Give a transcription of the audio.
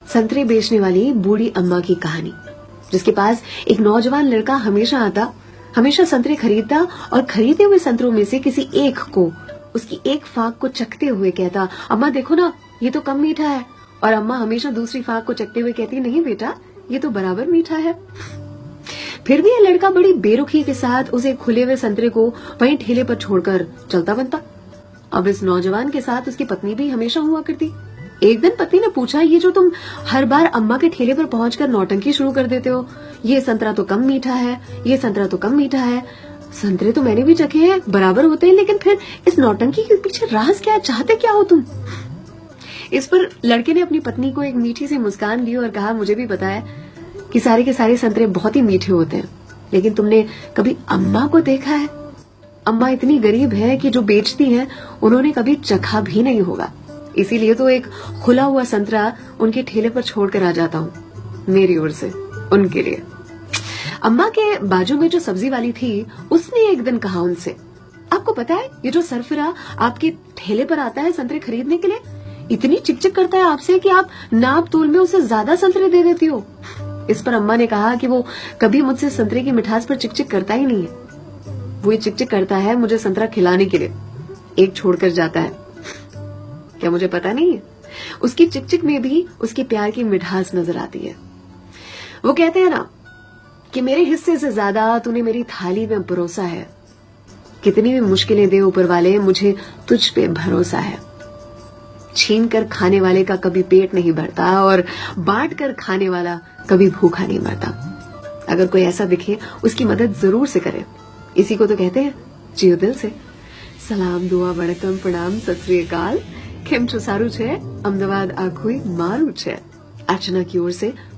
संतरे बेचने वाली बूढ़ी अम्मा की कहानी, जिसके पास एक नौजवान लड़का हमेशा आता, हमेशा संतरे खरीदता और खरीदे हुए संतरों में से किसी एक को, उसकी एक फाक को चखते हुए कहता, अम्मा देखो ना, ये तो कम मीठा है। और अम्मा हमेशा दूसरी फाक को चखते हुए कहती, नहीं बेटा, ये तो बराबर मीठा है। फिर भी ये लड़का बड़ी बेरुखी के साथ उसे खुले हुए संतरे को वहीं ठेले पर छोड़कर चलता बनता। अब इस नौजवान के साथ उसकी पत्नी भी हमेशा हुआ करती। एक दिन पत्नी ने पूछा, ये जो तुम हर बार अम्मा के ठेले पर पहुंचकर नौटंकी शुरू कर देते हो, ये संतरा तो कम मीठा है, ये संतरा तो कम मीठा है। संतरे तो मैंने भी चखे हैं, बराबर होते हैं, लेकिन फिर इस नौटंकी के पीछे राज क्या है, चाहते क्या हो तुम? इस पर लड़के ने अपनी पत्नी को एक मीठी सी मुस्कान दी और कहा, मुझे भी पता है कि सारे के सारे संतरे बहुत ही मीठे होते हैं, लेकिन तुमने कभी अम्मा को देखा है? अम्मा इतनी गरीब है कि जो बेचती हैं उन्होंने कभी चखा भी नहीं होगा, इसीलिए तो एक खुला हुआ संतरा उनके ठेले पर छोड़कर आ जाता हूँ, मेरी ओर से उनके लिए। अम्मा के बाजू में जो सब्जी वाली थी, उसने एक दिन कहा उनसे, आपको पता है ये जो सरफिरा आपके ठेले पर आता है संतरे खरीदने के लिए, इतनी चिकचिक करता है आपसे कि आप नाप तोल में उसे ज्यादा संतरे दे देती हो। इस पर अम्मा ने कहा कि वो कभी मुझसे संतरे की मिठास पर चिकचिक करता ही नहीं है, वो ये चिकचिक करता है मुझे संतरा खिलाने के लिए, एक छोड़कर जाता है। क्या मुझे पता नहीं है? उसकी चिकचिक में भी उसके प्यार की मिठास नजर आती है। वो कहते हैं ना कि मेरे हिस्से से ज्यादा तूने मेरी थाली में परोसा है, कितनी भी मुश्किलें दे ऊपर वाले, मुझे तुझ पे भरोसा है। छीन कर खाने वाले का कभी पेट नहीं भरता और बांट कर खाने वाला कभी भूखा नहीं मरता। अगर कोई ऐसा दिखे, उसकी मदद जरूर से करे। इसी को तो कहते हैं जियो दिल से। सलाम, दुआ, वणकम, प्रणाम, सत श्री अकाल। केम छो सारू छे? अहमदाबाद आखुई मारू छे। अर्चना की ओर से